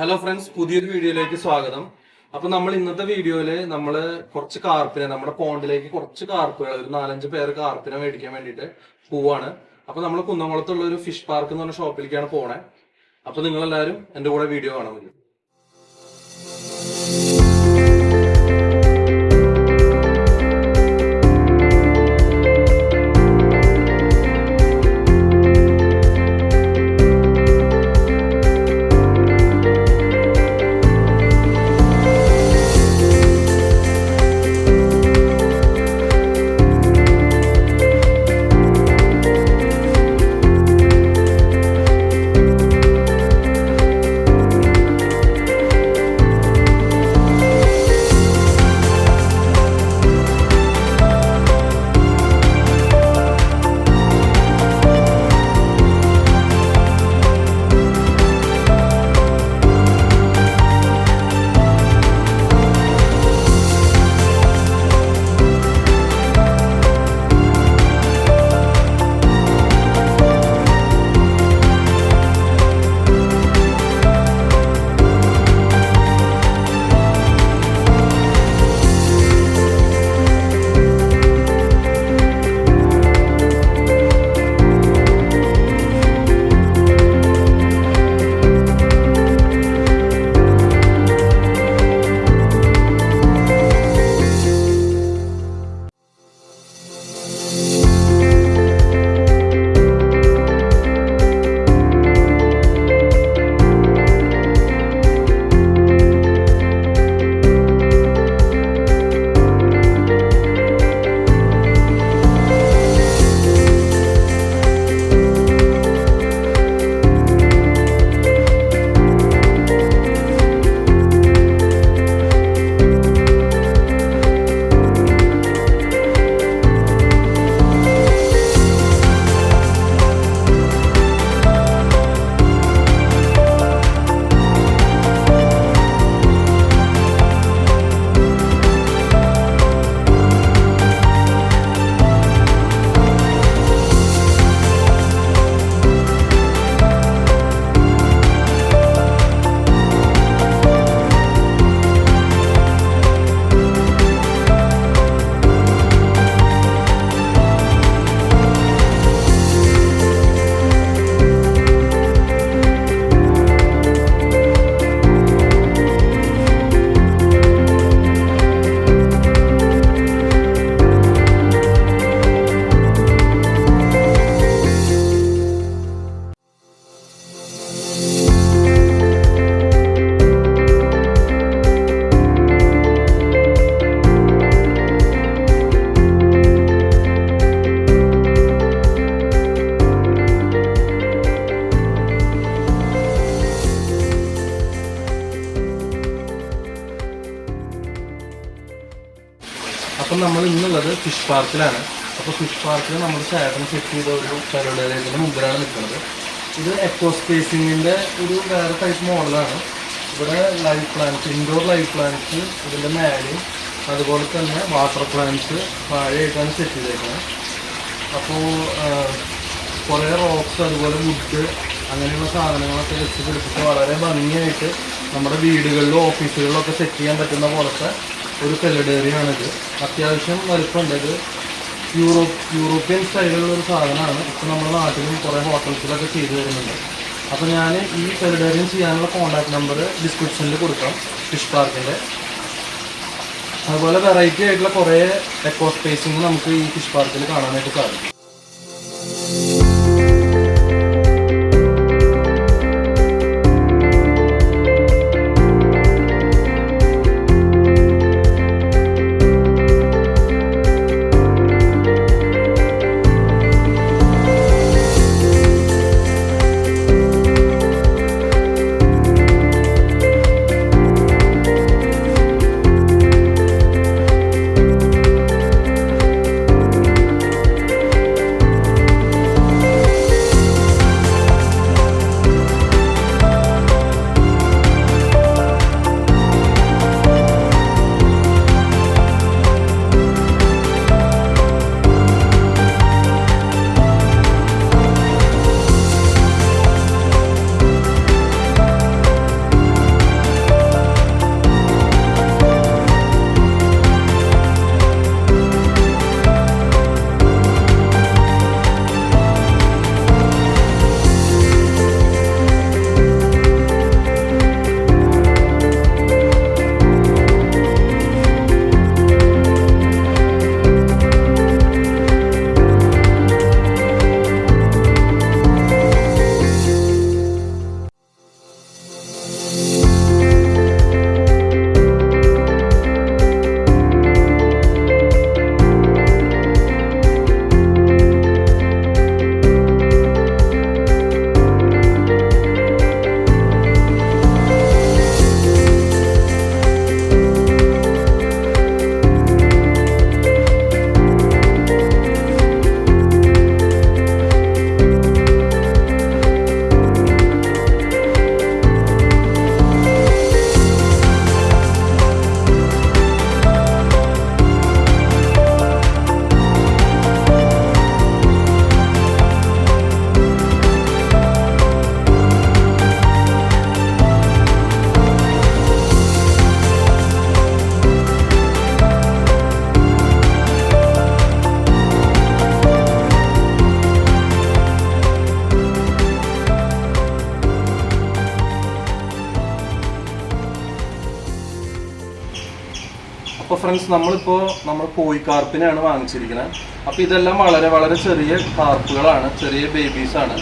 Hello friends, പുതിയൊരു വീഡിയോയിലേക്ക് സ്വാഗതം. അപ്പൊ നമ്മൾ ഇന്നത്തെ വീഡിയോയില് കുറച്ച് കാർപ്പിനെ നമ്മുടെ പോണ്ടിലേക്ക് കുറച്ച് കാർപ്പുകൾ ഒരു 4-5 പേര് കാർപ്പിനെ മേടിക്കാൻ വേണ്ടിയിട്ട് പോവാണ്. അപ്പൊ നമ്മൾ കുന്നംകുളത്തുള്ള ഒരു ഫിഷ് പാർക്ക് എന്ന് പറഞ്ഞ ഷോപ്പിലേക്കാണ് പോണേ. അപ്പൊ നിങ്ങളെല്ലാവരും എന്റെ കൂടെ വീഡിയോ കാണാൻ പറ്റും. അപ്പം നമ്മൾ ഇന്നുള്ളത് ഫിഷ് പാർക്കിലാണ്. അപ്പോൾ ഫിഷ് പാർക്കിൽ നമ്മൾ ചേട്ടൻ സെറ്റ് ചെയ്ത ഒരു പരിപാടിയുടെ മുമ്പിലാണ് നിൽക്കുന്നത്. ഇത് എക്കോ സ്പേസിങ്ങിൻ്റെ ഒരു വേറെ ടൈപ്പ് മോഡലാണ്. ഇവിടെ life plants, indoor life plants ഇതിൻ്റെ മേലെയും അതുപോലെ തന്നെ വാട്ടർ പ്ലാന്റ്സ് താഴെയായിട്ടാണ് സെറ്റ് ചെയ്തേക്കുന്നത്. അപ്പോൾ കുറേ റോക്സ് അതുപോലെ വുഡ് അങ്ങനെയുള്ള സാധനങ്ങളൊക്കെ വെച്ച് പിടിപ്പിച്ച് വളരെ ഭംഗിയായിട്ട് നമ്മുടെ വീടുകളിലും ഓഫീസുകളിലും ഒക്കെ സെറ്റ് ചെയ്യാൻ പറ്റുന്ന പോലത്തെ ഒരു പെല്ലഡേറിയാണിത്. അത്യാവശ്യം വലുപ്പമുണ്ട്. ഇത് യൂറോപ്യൻ സ്റ്റൈലുള്ള ഒരു സാധനമാണ്. ഇപ്പോൾ നമ്മുടെ നാട്ടിലും കുറേ ഹോട്ടൽസിലൊക്കെ ചെയ്തു വരുന്നുണ്ട്. അപ്പോൾ ഞാൻ ഈ പെല്ലഡേറിയൻ ചെയ്യാനുള്ള കോൺടാക്ട് നമ്പർ ഡിസ്ക്രിപ്ഷനിൽ കൊടുക്കാം, ഫിഷ് പാർക്കിൻ്റെ. അതുപോലെ വെറൈറ്റി ആയിട്ടുള്ള കുറേ എക്കോ സ്പേസിങ് നമുക്ക് ഈ ഫിഷ് പാർക്കിൽ കാണാനായിട്ട് സാധിക്കും. ഫ്രണ്ട്സ് നമ്മൾ കോഴിക്കാർപ്പിനെയാണ് വാങ്ങിച്ചിരിക്കുന്നത്. അപ്പോൾ ഇതെല്ലാം വളരെ വളരെ ചെറിയ കാർപ്പുകളാണ്, ചെറിയ ബേബീസ് ആണ്.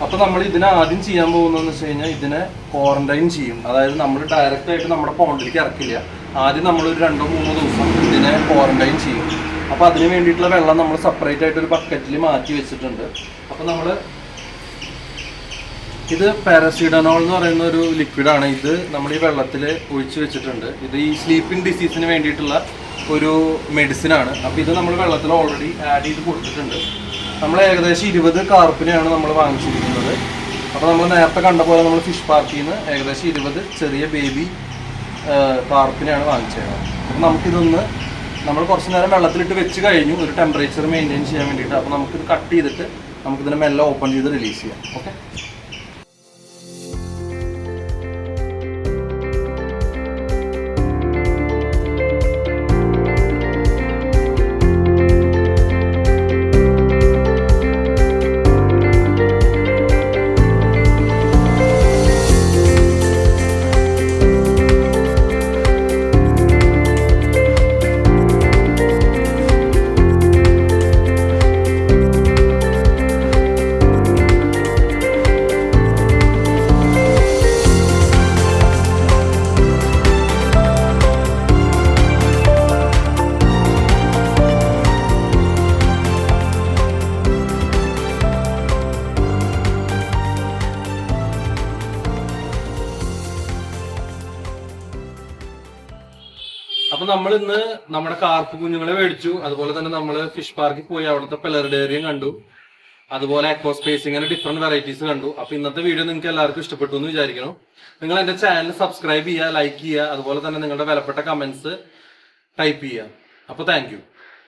അപ്പോൾ നമ്മൾ ഇതിനെ ആദ്യം ചെയ്യാൻ പോകുന്നതെന്ന് വെച്ച് കഴിഞ്ഞാൽ ഇതിനെ ക്വാറന്റൈൻ ചെയ്യും. അതായത് നമ്മൾ ഡയറക്റ്റ് ആയിട്ട് നമ്മുടെ പോണ്ടിലേക്ക് ഇറക്കില്ല. ആദ്യം നമ്മളൊരു 2-3 ദിവസം ഇതിനെ ക്വാറന്റൈൻ ചെയ്യും. അപ്പോൾ അതിന് വേണ്ടിയിട്ടുള്ള വെള്ളം നമ്മൾ സെപ്പറേറ്റ് ആയിട്ട് ഒരു ബക്കറ്റിൽ മാറ്റി വെച്ചിട്ടുണ്ട്. അപ്പോൾ നമ്മൾ ഇത് പാരസിറ്റമോൾ എന്ന് പറയുന്ന ഒരു ലിക്വിഡാണ്. ഇത് നമ്മൾ ഈ വെള്ളത്തിൽ ഒഴിച്ച് വെച്ചിട്ടുണ്ട്. ഇത് ഈ സ്ലീപ്പിംഗ് ഡിസീസിന് വേണ്ടിയിട്ടുള്ള ഒരു മെഡിസിനാണ്. അപ്പോൾ ഇത് നമ്മൾ വെള്ളത്തിൽ ഓൾറെഡി ആഡ് ചെയ്ത് കൊടുത്തിട്ടുണ്ട്. നമ്മൾ ഏകദേശം 20 കാർപ്പിനെയാണ് നമ്മൾ വാങ്ങിച്ചിരിക്കുന്നത്. അപ്പോൾ നമ്മൾ നേരത്തെ കണ്ട പോലെ നമ്മൾ ഫിഷ് പാർക്കിൽ നിന്ന് ഏകദേശം 20 ചെറിയ ബേബി കാർപ്പിനെയാണ് വാങ്ങിച്ചത്. അപ്പോൾ നമുക്കിതൊന്ന് നമ്മൾ കുറച്ച് നേരം വെള്ളത്തിലിട്ട് വെച്ച് കഴിഞ്ഞു, ഒരു ടെമ്പറേച്ചർ മെയിൻറ്റെയിൻ ചെയ്യാൻ വേണ്ടിയിട്ട്. അപ്പോൾ നമുക്കിത് കട്ട് ചെയ്തിട്ട് നമുക്കിതിനെ മെല്ലെ ഓപ്പൺ ചെയ്ത് റിലീസ് ചെയ്യാം. ഓക്കെ. അപ്പൊ നമ്മൾ ഇന്ന് നമ്മുടെ കാർപ്പ് കുഞ്ഞുങ്ങളെ മേടിച്ചു. അതുപോലെ തന്നെ നമ്മൾ ഫിഷ് പാർക്കിൽ പോയി അവിടുത്തെ പെലറിഡേറിയം കണ്ടു. അതുപോലെ അക്വോ സ്പേസിങ്ങിന്റെ ഡിഫറെന്റ് വെറൈറ്റീസ് കണ്ടു. അപ്പൊ ഇന്നത്തെ വീഡിയോ നിങ്ങൾക്ക് എല്ലാവർക്കും ഇഷ്ടപ്പെട്ടു എന്ന് വിചാരിക്കണം. നിങ്ങൾ എന്റെ ചാനൽ സബ്സ്ക്രൈബ് ചെയ്യുക, ലൈക്ക് ചെയ്യുക, അതുപോലെ തന്നെ നിങ്ങളുടെ വിലപ്പെട്ട കമന്റ്സ് ടൈപ്പ് ചെയ്യുക. അപ്പൊ താങ്ക് യു.